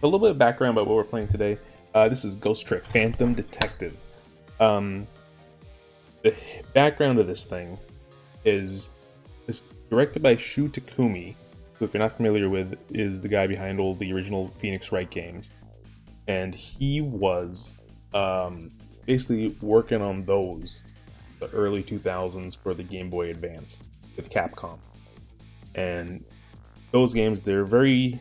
A little bit of background about what we're playing today. This is Ghost Trick Phantom Detective. Um, the background of this thing is it's directed by Shu Takumi, who, if you're not familiar with, is the guy behind all the original Phoenix Wright games, and he was basically working on those the early 2000s for the Game Boy Advance with Capcom, and those games they're very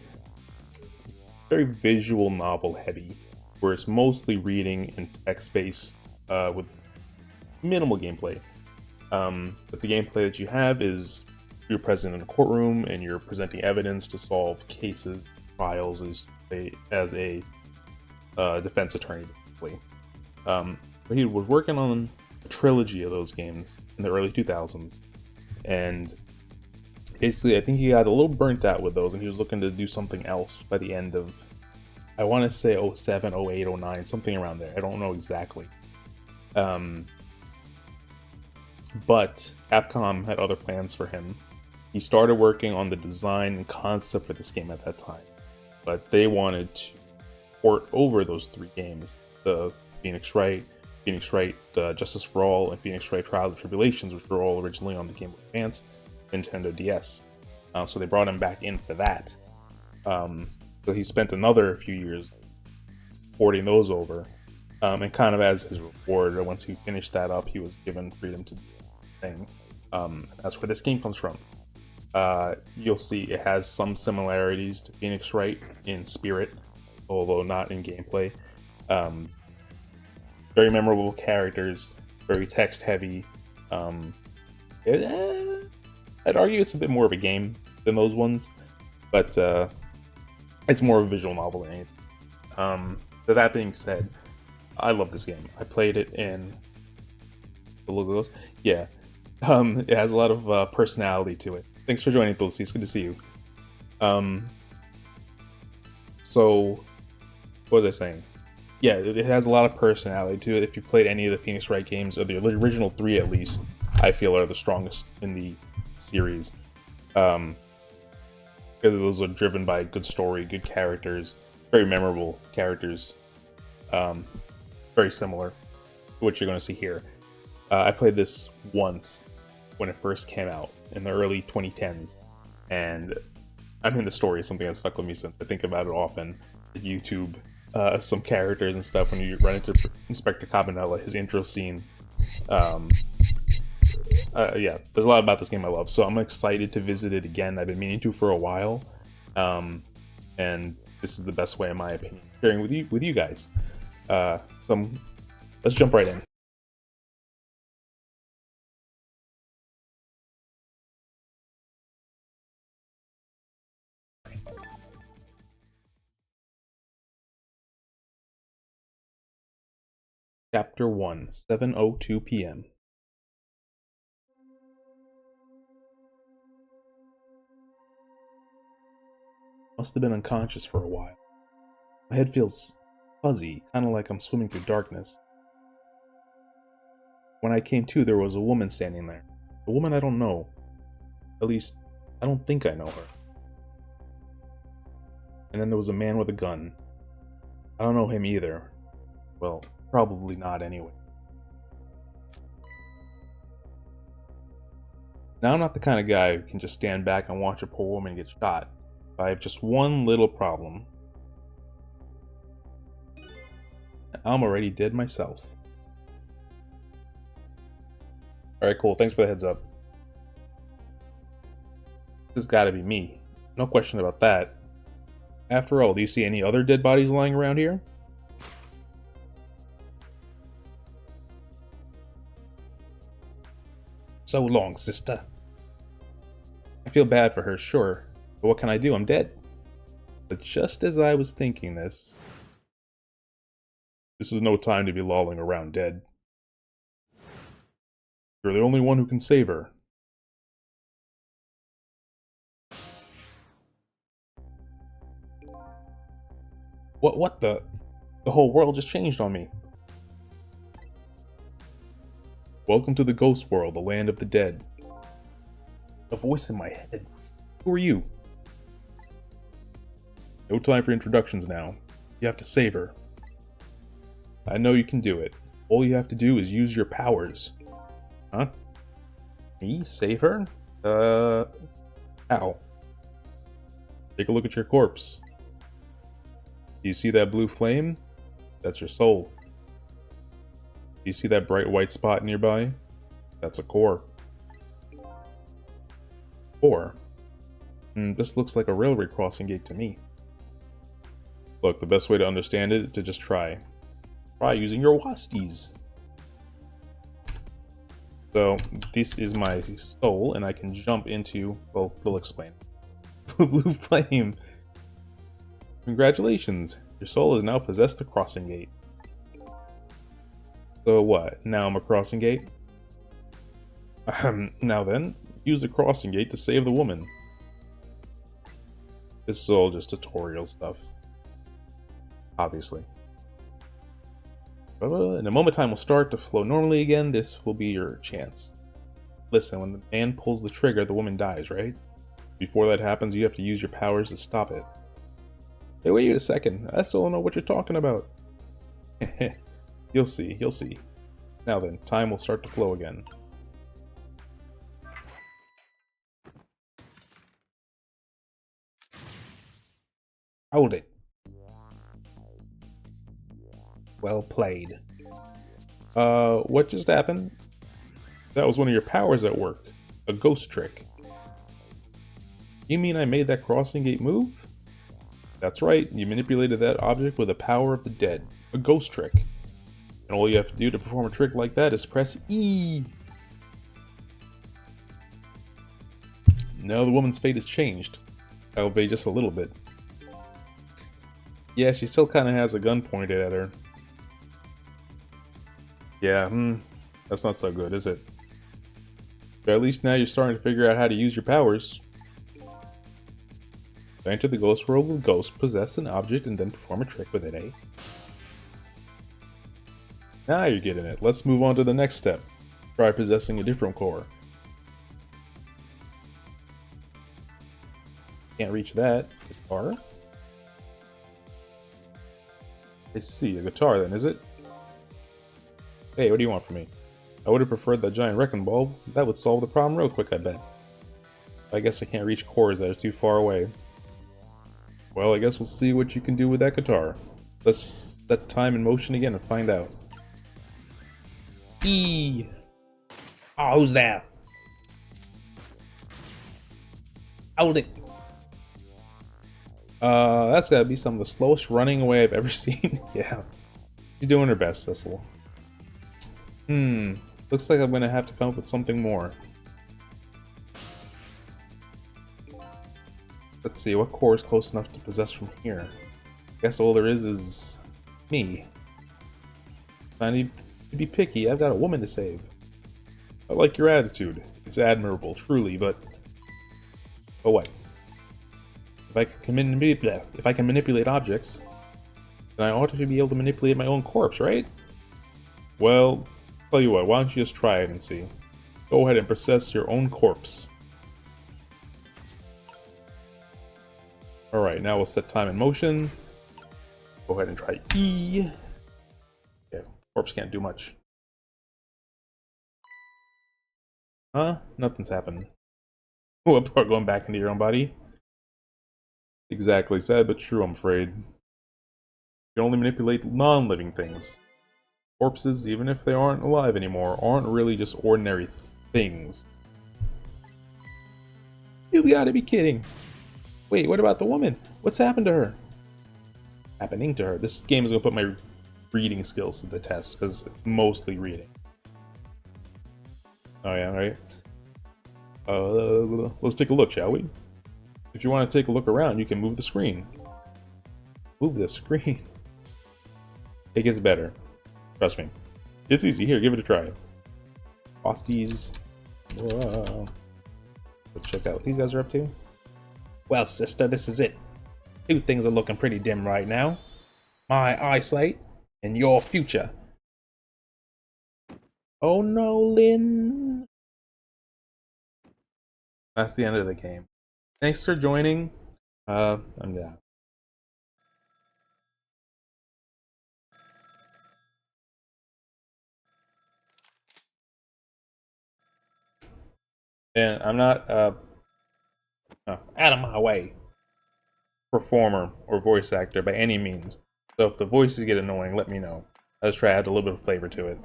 visual novel heavy, where it's mostly reading and text based with minimal gameplay. But the gameplay that you have is you're present in a courtroom and you're presenting evidence to solve cases, trials as a defense attorney, basically. But he was working on a trilogy of those games in the early 2000s, and basically I think he got a little burnt out with those and he was looking to do something else by the end of, I want to say 07, 08, 09, something around there. I don't know exactly. But Capcom had other plans for him. He started working on the design and concept for this game at that time, but they wanted to port over those three games, the Phoenix Wright, Justice for All, and Phoenix Wright Trials and Tribulations, which were all originally on the Game Boy Advance, Nintendo DS. So they brought him back in for that. So he spent another few years porting those over, and kind of as his reward, once he finished that up, he was given freedom to do the thing. That's where this game comes from. You'll see it has some similarities to Phoenix Wright in spirit, although not in gameplay. Very memorable characters, very text heavy. I'd argue it's a bit more of a game than those ones, but it's more of a visual novel than anything. But that being said, I love this game. I played it in the logo. Yeah, it has a lot of personality to it. Thanks for joining, Tulsi. It's good to see you. So, what was I saying? Yeah, it has a lot of personality to it. If you played any of the Phoenix Wright games, or the original three at least, I feel are the strongest in the series. Because those are driven by a good story, good characters, very memorable characters. Very similar to what you're going to see here. I played this once when it first came out in the early 2010s, and I mean the story is something that's stuck with me since. I think about it often. YouTube, some characters and stuff. When you run into Inspector Cabanela, his intro scene. Yeah, there's a lot about this game I love, so I'm excited to visit it again. I've been meaning to for a while, and this is the best way, in my opinion, sharing with you guys. Let's jump right in. Chapter 1, 7:02 p.m. Must have been unconscious for a while. My head feels fuzzy, kind of like I'm swimming through darkness. When I came to, there was a woman standing there. A woman I don't know. At least, I don't think I know her. And then there was a man with a gun. I don't know him either. Well, probably not anyway. Now, I'm not the kind of guy who can just stand back and watch a poor woman get shot. I have just one little problem. I'm already dead myself. Alright, cool. Thanks for the heads up. This has gotta be me. No question about that. After all, do you see any other dead bodies lying around here? So long, sister. I feel bad for her, sure. But what can I do? I'm dead. But just as I was thinking this is no time to be lolling around dead. You're the only one who can save her. What the? The whole world just changed on me. Welcome to the ghost world, the land of the dead. A voice in my head. Who are you? No time for introductions now. You have to save her. I know you can do it. All you have to do is use your powers. Huh? Me? Save her? How? Take a look at your corpse. Do you see that blue flame? That's your soul. Do you see that bright white spot nearby? That's a core. Core? This looks like a railway crossing gate to me. Look, the best way to understand it is to just try. Try using your wasties. So, this is my soul, and I can jump into, well, we'll explain. Blue flame. Congratulations, your soul has now possessed the crossing gate. So what, now I'm a crossing gate? Now then, use the crossing gate to save the woman. This is all just tutorial stuff. Obviously. In a moment time will start to flow normally again, this will be your chance. Listen, when the man pulls the trigger, the woman dies, right? Before that happens, you have to use your powers to stop it. Hey, wait a second, I still don't know what you're talking about. You'll see, you'll see. Now then, time will start to flow again. Hold it. Well played. What just happened? That was one of your powers at work. A ghost trick. You mean I made that crossing gate move? That's right, you manipulated that object with the power of the dead. A ghost trick. And all you have to do to perform a trick like that is press E. No, the woman's fate has changed. I obey just a little bit. Yeah, she still kind of has a gun pointed at her. Yeah, that's not so good, is it? But at least now you're starting to figure out how to use your powers. Enter the ghost world with ghosts, possess an object, and then perform a trick with it, eh? Now you're getting it. Let's move on to the next step. Try possessing a different core. Can't reach that. Guitar? I see, a guitar then, is it? Hey, what do you want from me? I would have preferred that giant wrecking ball. That would solve the problem real quick, I bet. I guess I can't reach cores that are too far away. Well, I guess we'll see what you can do with that guitar. Let's set time in motion again and find out. E. Oh, who's there? Hold it. That's gotta be some of the slowest running away I've ever seen. Yeah. She's doing her best, Sissel. Looks like I'm gonna have to come up with something more. Let's see, what core is close enough to possess from here? I guess all there is me. I need to be picky, I've got a woman to save. I like your attitude. It's admirable, truly, but... Oh wait. If I can manipulate objects, then I ought to be able to manipulate my own corpse, right? Well, tell you what, why don't you just try it and see. Go ahead and possess your own corpse. Alright, now we'll set time in motion. Go ahead and try E. Okay, corpse can't do much. Huh? Nothing's happened. Oh, going back into your own body? Exactly, sad but true, I'm afraid. You can only manipulate non-living things. Corpses, even if they aren't alive anymore, aren't really just ordinary things. You gotta be kidding! Wait, what about the woman? What's happened to her? Happening to her? This game is gonna put my reading skills to the test, because it's mostly reading. Oh yeah, right? Let's take a look, shall we? If you want to take a look around, you can move the screen. Move the screen. It gets better. Trust me. It's easy. Here, give it a try. Hosties. Whoa. Let's check out what these guys are up to. Well, sister, this is it. Two things are looking pretty dim right now. My eyesight and your future. Oh no, Lynn. That's the end of the game. Thanks for joining. I'm And I'm not out of my way performer or voice actor by any means. So if the voices get annoying, let me know. I'll just try to add a little bit of flavor to it.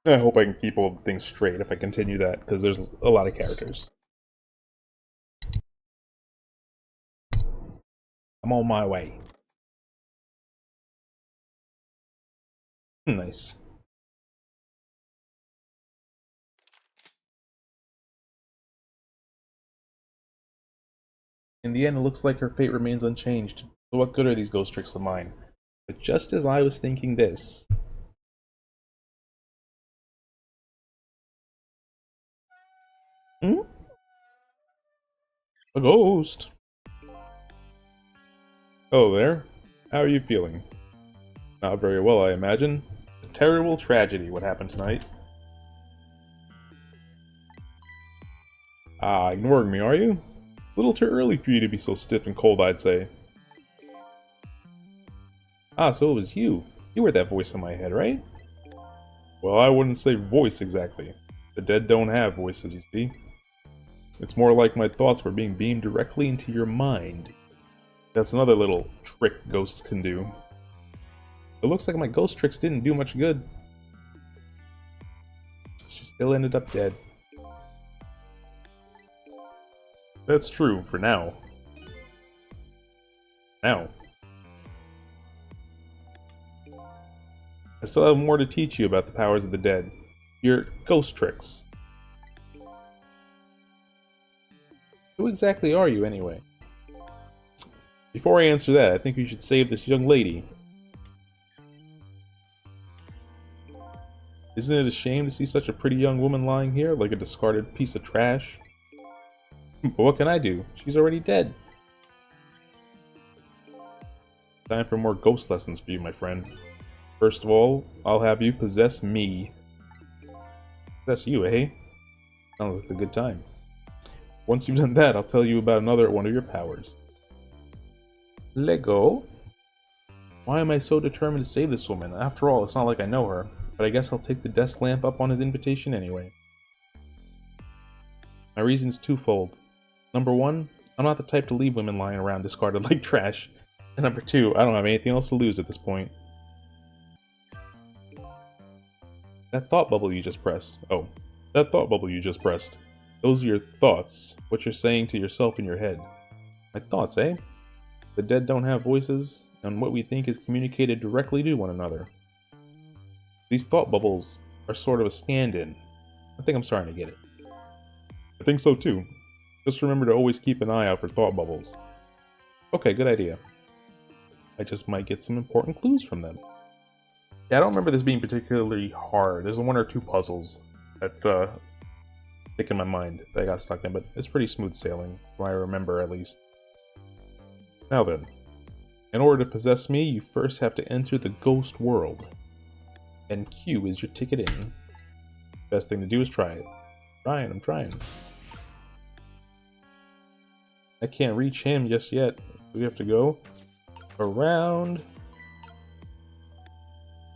I hope I can keep all the things straight if I continue that, because there's a lot of characters. I'm on my way. Nice. In the end, it looks like her fate remains unchanged. So what good are these ghost tricks of mine? But just as I was thinking this... Hmm? A ghost? Oh, there. How are you feeling? Not very well, I imagine. A terrible tragedy what happened tonight. Ah, ignoring me, are you? A little too early for you to be so stiff and cold, I'd say. Ah, so it was you. You were that voice in my head, right? Well, I wouldn't say voice exactly. The dead don't have voices, you see. It's more like my thoughts were being beamed directly into your mind. That's another little trick ghosts can do. It looks like my ghost tricks didn't do much good. She still ended up dead. That's true, for now. Now. I still have more to teach you about the powers of the dead. Your ghost tricks. Who exactly are you, anyway? Before I answer that, I think you should save this young lady. Isn't it a shame to see such a pretty young woman lying here, like a discarded piece of trash? But what can I do? She's already dead. Time for more ghost lessons for you, my friend. First of all, I'll have you possess me. Possess you, eh? Sounds like a good time. Once you've done that, I'll tell you about another one of your powers. Lego? Why am I so determined to save this woman? After all, it's not like I know her. But I guess I'll take the desk lamp up on his invitation anyway. My reason's twofold. Number one, I'm not the type to leave women lying around discarded like trash. And number two, I don't have anything else to lose at this point. That thought bubble you just pressed. Oh, that thought bubble you just pressed. Those are your thoughts, what you're saying to yourself in your head. My thoughts, eh? The dead don't have voices, and what we think is communicated directly to one another. These thought bubbles are sort of a stand-in. I think I'm starting to get it. I think so too. Just remember to always keep an eye out for thought bubbles. Okay, good idea. I just might get some important clues from them. Yeah, I don't remember this being particularly hard. There's one or two puzzles that stick in my mind that I got stuck in, but it's pretty smooth sailing, from what I remember at least. Now then, in order to possess me, you first have to enter the ghost world. And Q is your ticket in. Best thing to do is try it. I'm trying. I can't reach him just yet. We have to go around.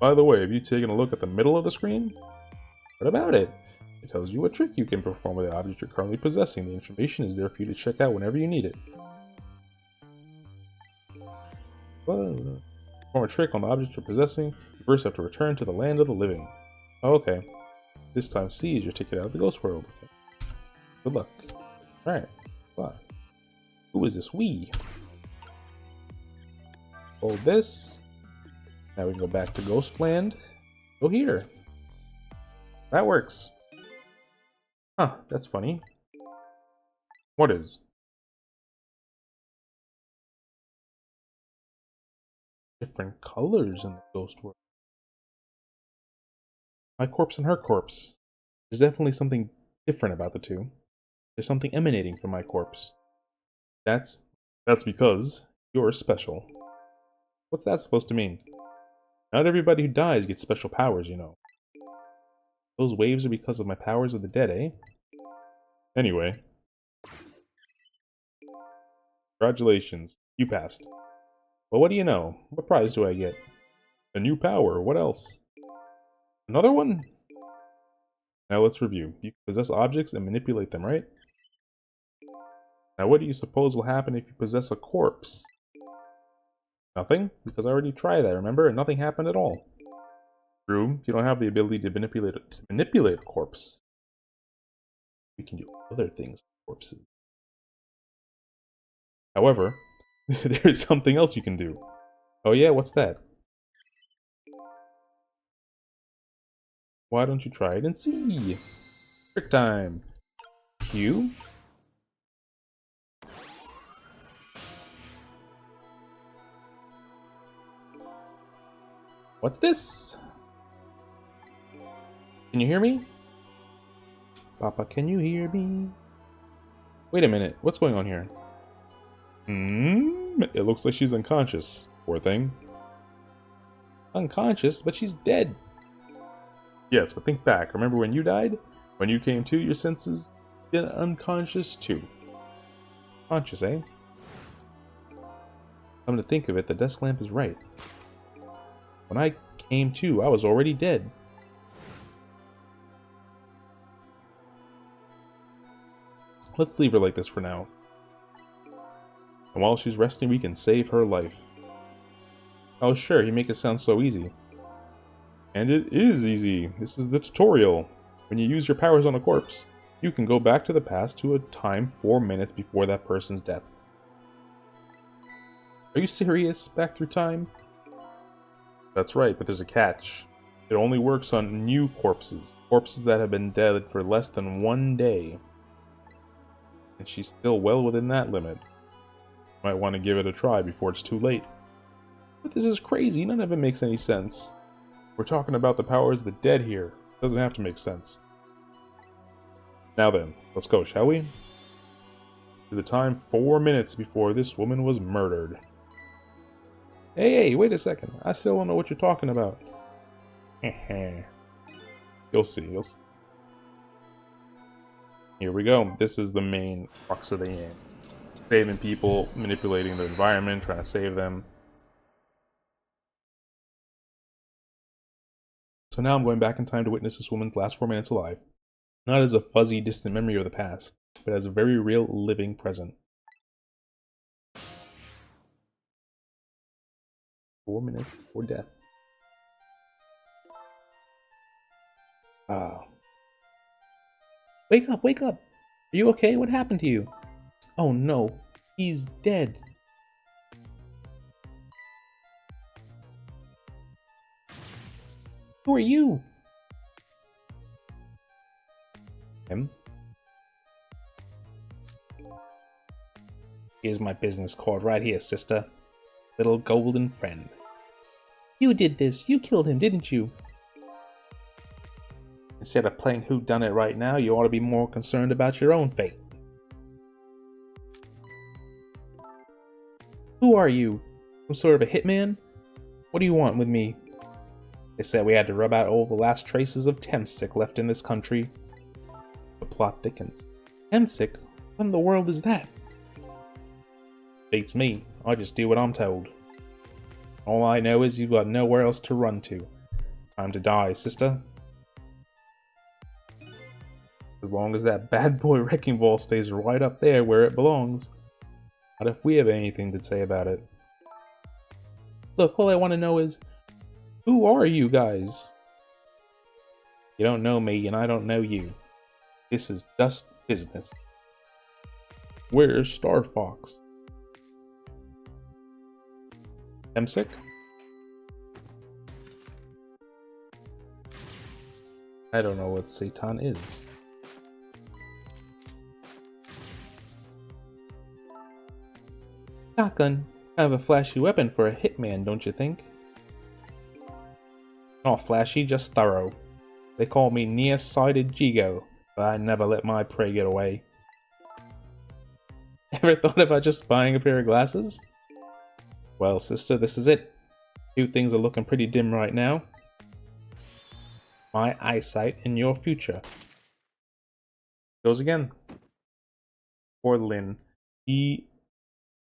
By the way, have you taken a look at the middle of the screen? What about it? It tells you what trick you can perform with the object you're currently possessing. The information is there for you to check out whenever you need it. Perform a trick on the object you're possessing. You first have to return to the land of the living. Oh, okay. This time C is your ticket out of the ghost world. Okay. Good luck. Alright. Wow. Who is this we? Hold this. Now we can go back to Ghostland. Go here. That works. Huh, that's funny. What is? Different colors in the ghost world. My corpse and her corpse. There's definitely something different about the two. There's something emanating from my corpse. That's because you're special. What's that supposed to mean? Not everybody who dies gets special powers, you know. Those waves are because of my powers of the dead, eh? Anyway. Congratulations, you passed. Well, what do you know? What prize do I get? A new power. What else? Another one? Now let's review. You can possess objects and manipulate them, right? Now what do you suppose will happen if you possess a corpse? Nothing, because I already tried that, remember? And nothing happened at all. True, you don't have the ability to manipulate a corpse. You can do other things with corpses. However, there's something else you can do. Oh yeah, what's that? Why don't you try it and see? Trick time. Q? What's this? Can you hear me? Papa, can you hear me? Wait a minute, what's going on here? It looks like she's unconscious. Poor thing. Unconscious, but she's dead. Yes, but think back. Remember when you died? When you came to, your senses been unconscious too. Conscious, eh? Come to think of it, the desk lamp is right. When I came to, I was already dead. Let's leave her like this for now. And while she's resting, we can save her life. Oh sure, you make it sound so easy. And it is easy. This is the tutorial. When you use your powers on a corpse, you can go back to the past to a time 4 minutes before that person's death. Are you serious? Back through time? That's right, but there's a catch. It only works on new corpses. Corpses that have been dead for less than 1 day. And she's still well within that limit. Might want to give it a try before it's too late. But this is crazy, none of it makes any sense. We're talking about the powers of the dead here. It doesn't have to make sense. Now then, let's go, shall we? To the time 4 minutes before this woman was murdered. Hey, wait a second. I still don't know what you're talking about. You'll see, you'll see. Here we go. This is the main crux of the game. Saving people, manipulating the environment, trying to save them. So now I'm going back in time to witness this woman's last 4 minutes alive. Not as a fuzzy, distant memory of the past, but as a very real, living present. 4 minutes before death. Ah. Wake up, wake up! Are you okay? What happened to you? Oh no, he's dead. Who are you? Him? Here's my business card right here, sister. Little golden friend. You did this. You killed him, didn't you? Instead of playing whodunit right now, you ought to be more concerned about your own fate. Who are you? Some sort of a hitman? What do you want with me? They said we had to rub out all the last traces of Temsic left in this country. The plot thickens. Temsic? What in the world is that? Beats me. I just do what I'm told. All I know is you've got nowhere else to run to. Time to die, sister. As long as that bad boy wrecking ball stays right up there where it belongs. What if we have anything to say about it? Look, all I want to know is, who are you guys? You don't know me and I don't know you. This is just business. Where's Star Fox? Temsic? I don't know what Satan is. Shotgun. Kind of a flashy weapon for a hitman, don't you think? Not flashy, just thorough. They call me near-sighted Jigo, but I never let my prey get away. Ever thought about just buying a pair of glasses? Well, sister, this is it. Two things are looking pretty dim right now. My eyesight and your future. Goes again. Poor Lynn. He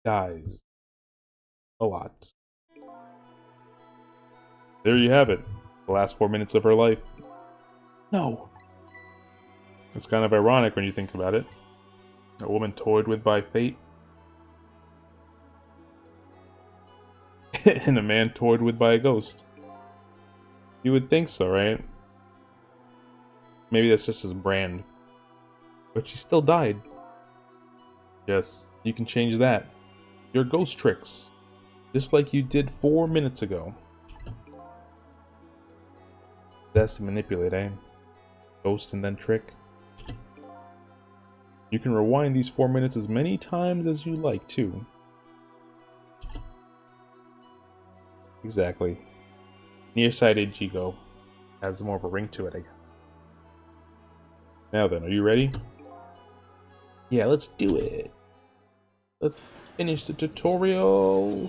dies. A lot. There you have it. The last 4 minutes of her life. No! It's kind of ironic when you think about it. A woman toyed with by fate. And a man toyed with by a ghost. You would think so, right? Maybe that's just his brand. But she still died. Yes, you can change that. Your ghost tricks. Just like you did 4 minutes ago. That's to manipulate, eh? Ghost and then trick. You can rewind these 4 minutes as many times as you like, too. Exactly. Nearsighted Jigo has more of a ring to it, I guess. Now then, are you ready? Yeah, let's do it. Let's finish the tutorial.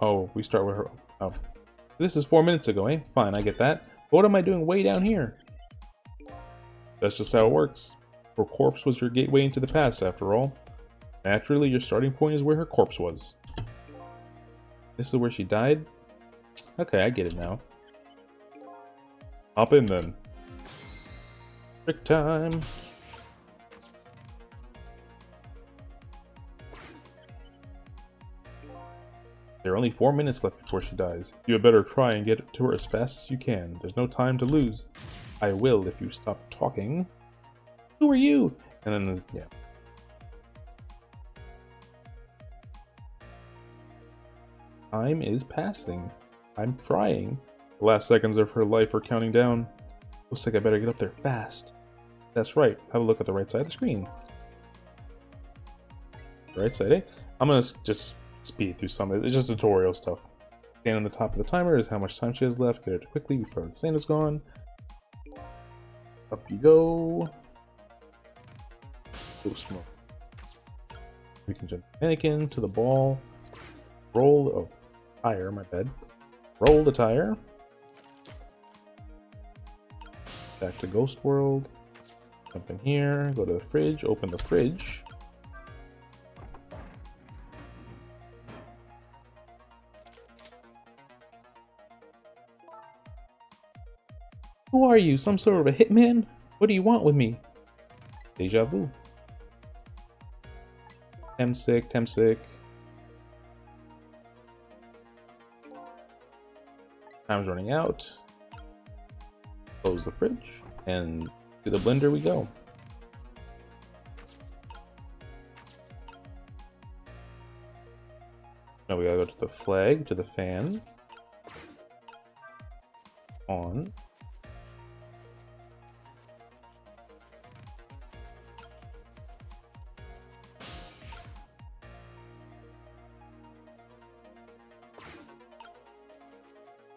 Oh, we start with her. Oh. This is 4 minutes ago, eh? Fine, I get that. But what am I doing way down here? That's just how it works. Her corpse was your gateway into the past, after all. Naturally, your starting point is where her corpse was. This is where she died? Okay, I get it now. Hop in then. Trick time! There are only 4 minutes left before she dies. You had better try and get to her as fast as you can. There's no time to lose. I will if you stop talking. Who are you? And then there's, yeah. Time is passing. I'm trying. The last seconds of her life are counting down. Looks like I better get up there fast. That's right. Have a look at the right side of the screen. Right side, eh? I'm gonna just speed through some of it. It's just tutorial stuff. Stand on the top of the timer is how much time she has left. Get it quickly before the sand is gone. Up you go. Go smoke. We can jump the mannequin to the ball. Roll. Oh, tire, my bad. Roll the tire. Back to Ghost World. Jump in here. Go to the fridge. Open the fridge. Who are you? Some sort of a hitman? What do you want with me? Deja vu. Temsick, Temsick. Time's running out. Close the fridge. And to the blender we go. Now we gotta go to the flag, to the fan. On.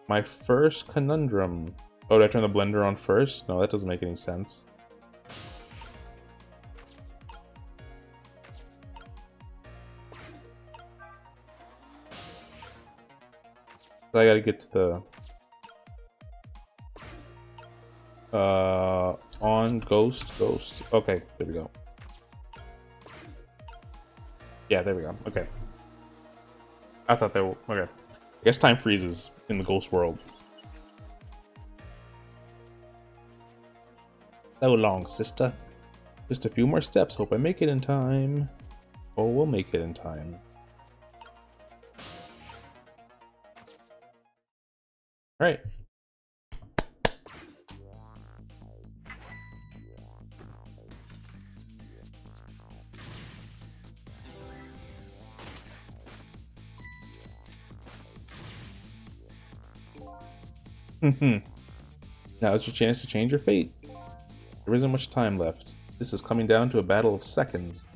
My first conundrum. Oh, did I turn the blender on first? No, that doesn't make any sense. I gotta get to the... on ghost. Okay, there we go. Yeah, there we go. Okay. I thought they were... Okay. I guess time freezes in the ghost world. So long, sister. Just a few more steps. Hope I make it in time. Oh, we'll make it in time. Alright. Now it's your chance to change your fate. There isn't much time left. This is coming down to a battle of seconds.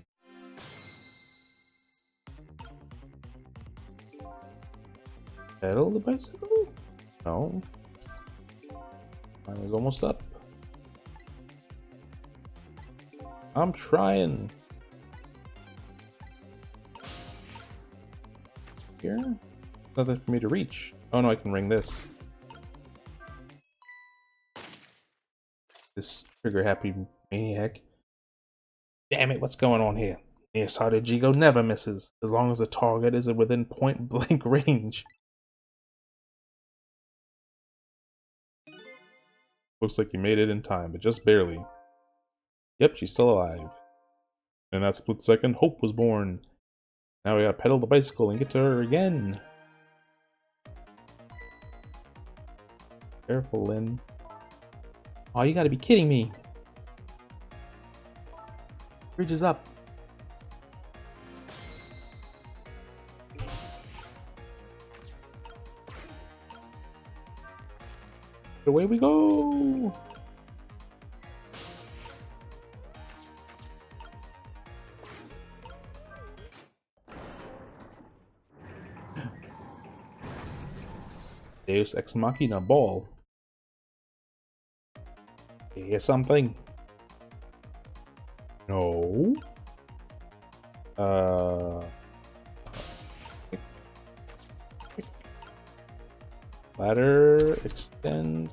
Pedal the bicycle? No. Time is almost up. I'm trying. Here? Nothing for me to reach. Oh no, I can ring this. This trigger happy maniac. Damn it, what's going on here? Nearsighted Jigo never misses, as long as the target is within point-blank range. Looks like you made it in time, but just barely. Yep, she's still alive. In that split second, hope was born. Now we gotta pedal the bicycle and get to her again. Careful, Lynn. Oh, you gotta be kidding me. Bridge is up. Away we go. Deus Ex Machina ball. You hear something? No. Ladder, extend.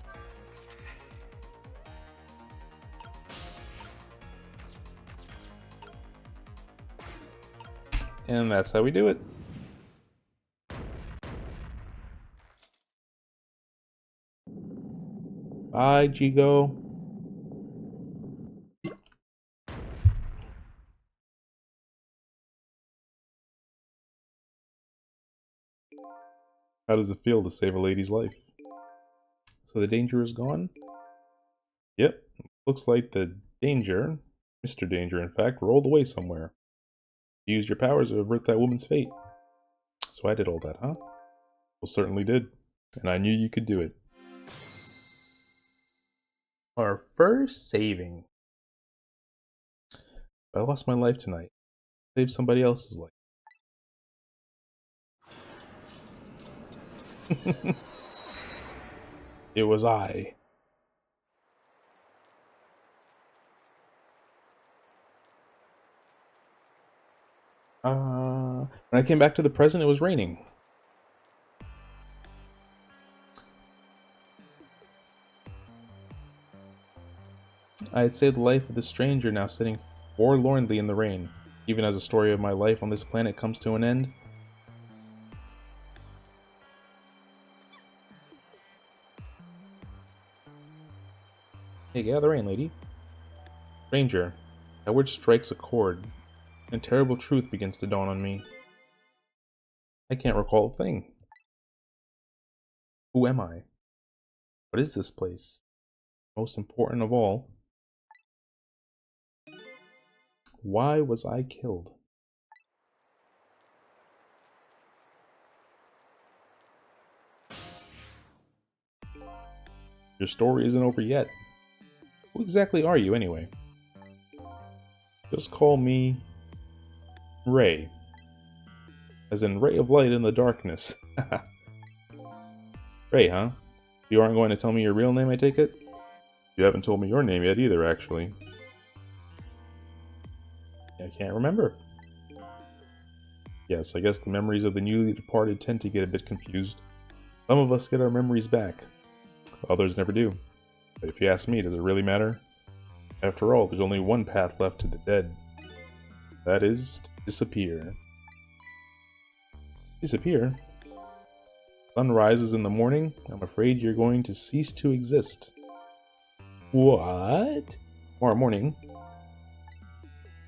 And that's how we do it. Bye, Jigo. How does it feel to save a lady's life? So the danger is gone? Yep. Looks like the danger, Mr. Danger in fact, rolled away somewhere. You used your powers to avert that woman's fate. So I did all that, huh? Well, certainly did. And I knew you could do it. Our first saving. I lost my life tonight. Saved somebody else's life. It was I. When I came back to the present, it was raining. I had saved the life of this stranger now sitting forlornly in the rain. Even as the story of my life on this planet comes to an end. Hey, get out of the rain, lady. Stranger, that word strikes a chord, and terrible truth begins to dawn on me. I can't recall a thing. Who am I? What is this place? Most important of all, why was I killed? Your story isn't over yet. Who exactly are you, anyway? Just call me Ray. As in ray of light in the darkness. Ray, huh? You aren't going to tell me your real name, I take it? You haven't told me your name yet either, actually. I can't remember. Yes, I guess the memories of the newly departed tend to get a bit confused. Some of us get our memories back. Others never do. But if you ask me, does it really matter? After all, there's only one path left to the dead. That is to disappear. Disappear? Sun rises in the morning. I'm afraid you're going to cease to exist. What? Tomorrow morning?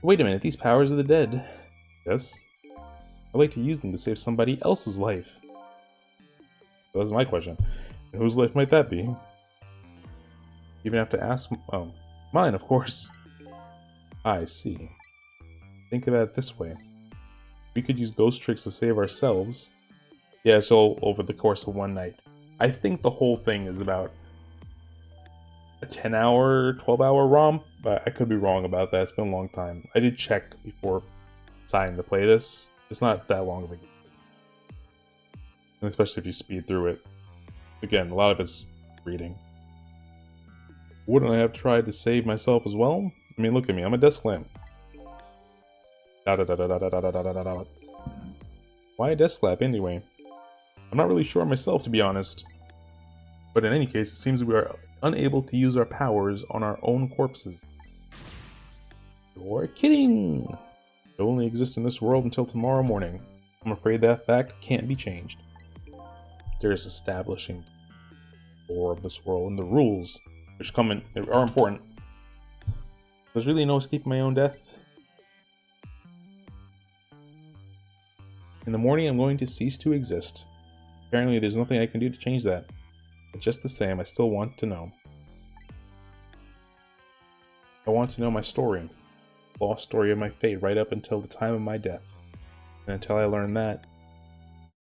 Wait a minute, these powers are the dead. Yes? I'd like to use them to save somebody else's life. So that's my question. And whose life might that be? You even have to ask... Oh, mine, of course. I see. Think about it this way. We could use ghost tricks to save ourselves. Yeah, it's all over the course of one night. I think the whole thing is about a 10-hour, 12-hour romp, but I could be wrong about that. It's been a long time. I did check before deciding to play this. It's not that long of a game. And especially if you speed through it. Again, a lot of it's reading. Wouldn't I have tried to save myself as well? I mean, look at me. I'm a desk lamp. Why a desk lamp anyway? I'm not really sure myself, to be honest. But in any case, it seems we are unable to use our powers on our own corpses. You're kidding! It only exists in this world until tomorrow morning. I'm afraid that fact can't be changed. There is establishing the lore of this world and the rules, which are important. There's really no escaping my own death. In the morning, I'm going to cease to exist. Apparently, there's nothing I can do to change that. But just the same, I still want to know. I want to know my story. The lost story of my fate right up until the time of my death. And until I learn that,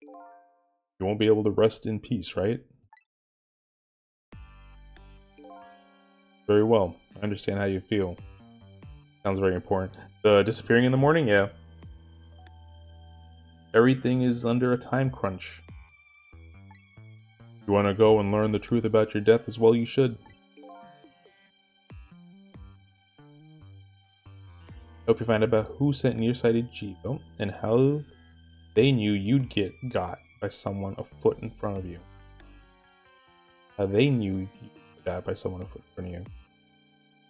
you won't be able to rest in peace, right? Very well. I understand how you feel. Sounds very important. The disappearing in the morning? Yeah. Everything is under a time crunch. You want to go and learn the truth about your death as well, you should. Hope you find out about who sent nearsighted Jigo and how they knew you'd get got by someone a foot in front of you. How they knew you'd get got by someone a foot in front of you.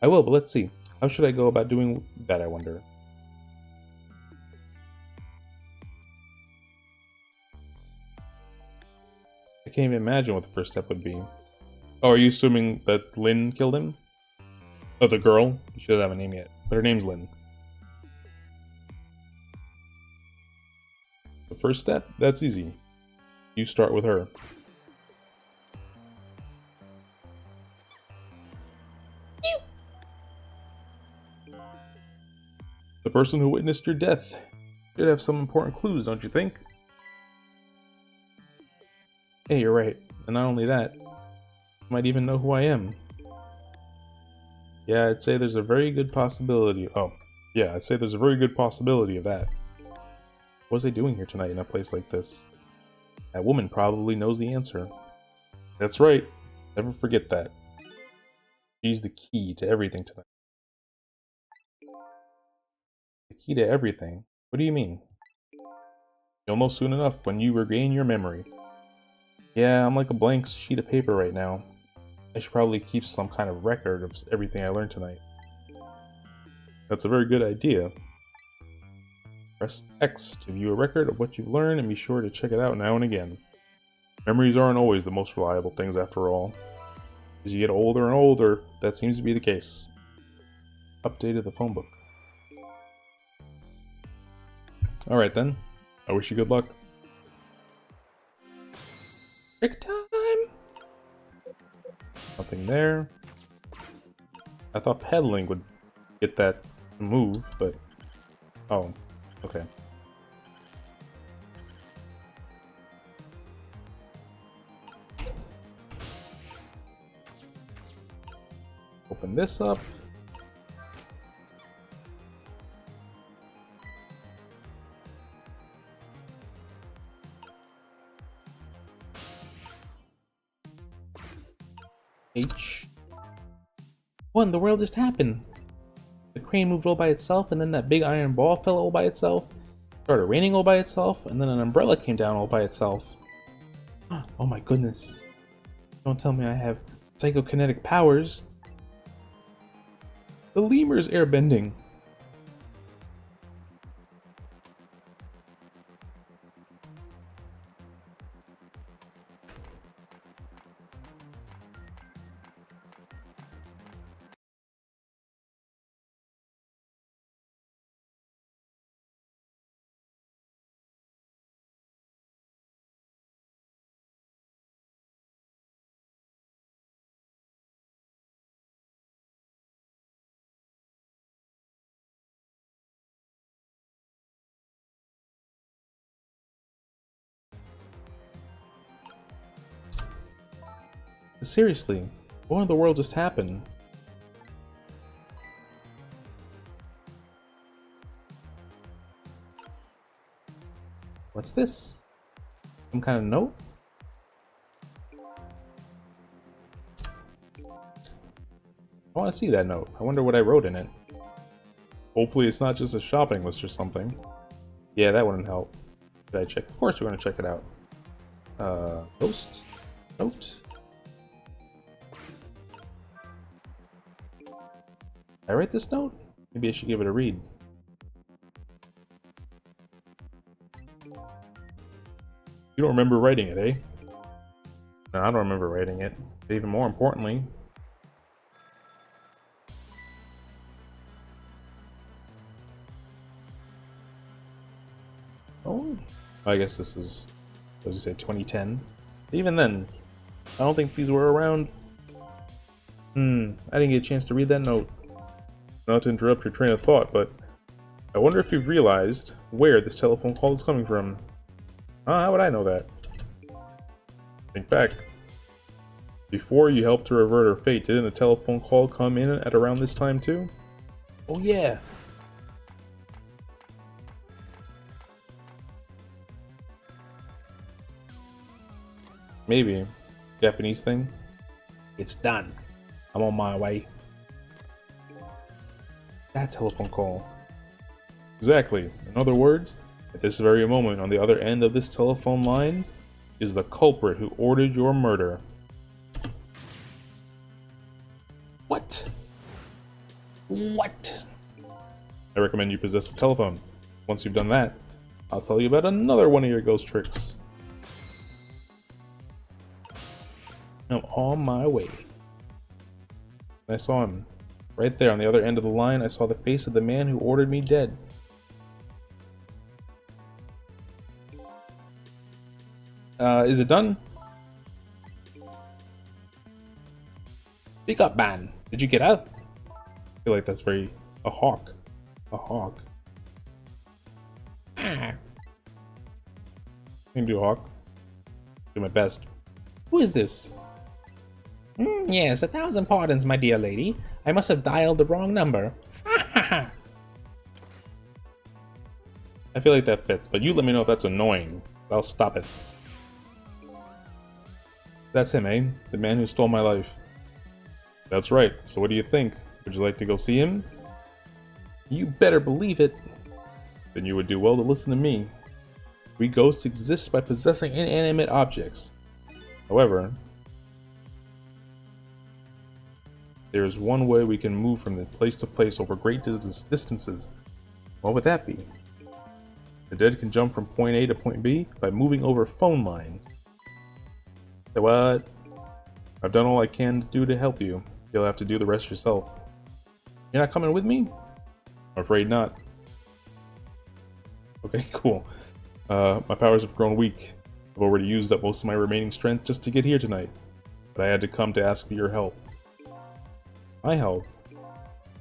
I will, but let's see. How should I go about doing that, I wonder? I can't even imagine what the first step would be. Oh, are you assuming that Lynn killed him? Oh, the girl? She doesn't have a name yet, but her name's Lynn. The first step? That's easy. You start with her. The person who witnessed your death should have some important clues, don't you think? Hey, you're right. And not only that, you might even know who I am. Yeah, I'd say there's a very good possibility. I'd say there's a very good possibility of that. What was I doing here tonight in a place like this? That woman probably knows the answer. That's right. Never forget that. She's the key to everything tonight. The key to everything? What do you mean? You'll know soon enough when you regain your memory. Yeah, I'm like a blank sheet of paper right now. I should probably keep some kind of record of everything I learned tonight. That's a very good idea. Press X to view a record of what you've learned and be sure to check it out now and again. Memories aren't always the most reliable things after all. As you get older and older, that seems to be the case. Updated the phone book. Alright then, I wish you good luck. Trick time! Nothing there. I thought pedaling would get that to move, but... Oh, okay. Open this up. H. What in the world just happened? The crane moved all by itself, and then that big iron ball fell all by itself. Started raining all by itself, and then an umbrella came down all by itself. Oh my goodness. Don't tell me I have psychokinetic powers. The lemur's airbending. Seriously, what in the world just happened? What's this? Some kind of note? I want to see that note. I wonder what I wrote in it. Hopefully it's not just a shopping list or something. Yeah, that wouldn't help. Did I check? Of course we're going to check it out. Post? Note? Did I write this note? Maybe I should give it a read. You don't remember writing it, eh? No, I don't remember writing it. But even more importantly... Oh, I guess this is, as you say, 2010. Even then, I don't think these were around. I didn't get a chance to read that note. Not to interrupt your train of thought, but I wonder if you've realized where this telephone call is coming from. How would I know that? Think back. Before you helped to avert her fate, didn't a telephone call come in at around this time too? Oh yeah. Maybe. Japanese thing? It's done. I'm on my way. That telephone call. Exactly. In other words, at this very moment, on the other end of this telephone line, is the culprit who ordered your murder. What? What? I recommend you possess the telephone. Once you've done that, I'll tell you about another one of your ghost tricks. I'm on my way. I saw him. Right there on the other end of the line, I saw the face of the man who ordered me dead. Is it done? Speak up, man. Did you get out? I feel like that's very... a hawk. A hawk. I can do a hawk. Do my best. Who is this? Yes, 1,000 pardons, my dear lady. I must have dialed the wrong number. I feel like that fits, but you let me know if that's annoying. I'll stop it. That's him, eh? The man who stole my life. That's right. So what do you think? Would you like to go see him? You better believe it. Then you would do well to listen to me. We ghosts exist by possessing inanimate objects. However, there is one way we can move from place to place over great distances. What would that be? The dead can jump from point A to point B by moving over phone lines. So what? I've done all I can to do to help you. You'll have to do the rest yourself. You're not coming with me? I'm afraid not. Okay, cool. My powers have grown weak. I've already used up most of my remaining strength just to get here tonight. But I had to come to ask for your help. My help?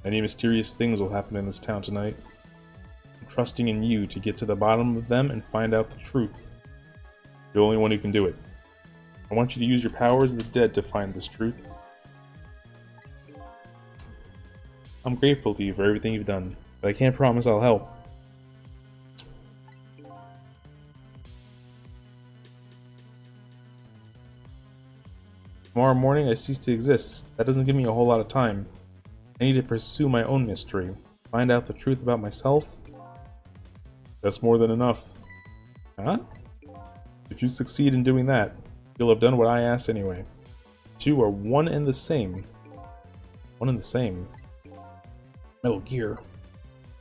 Many mysterious things will happen in this town tonight. I'm trusting in you to get to the bottom of them and find out the truth. You're the only one who can do it. I want you to use your powers of the dead to find this truth. I'm grateful to you for everything you've done, but I can't promise I'll help. Tomorrow morning I cease to exist. That doesn't give me a whole lot of time. I need to pursue my own mystery. Find out the truth about myself. That's more than enough. Huh? If you succeed in doing that, you'll have done what I asked anyway. Two are one and the same. One and the same. Metal Gear.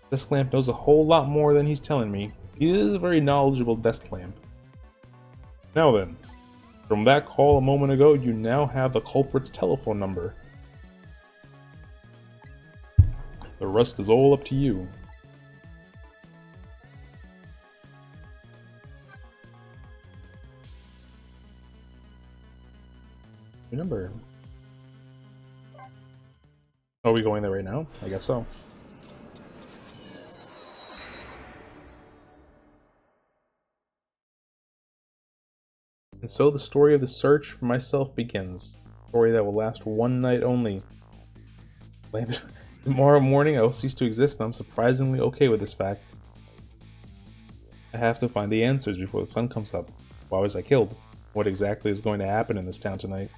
Desk Lamp knows a whole lot more than he's telling me. He is a very knowledgeable Desk Lamp. Now then, from that call a moment ago, you now have the culprit's telephone number. The rest is all up to you. Remember. Are we going there right now? I guess so. And so the story of the search for myself begins. A story that will last one night only. Tomorrow morning I will cease to exist, and I'm surprisingly okay with this fact. I have to find the answers before the sun comes up. Why was I killed? What exactly is going to happen in this town tonight?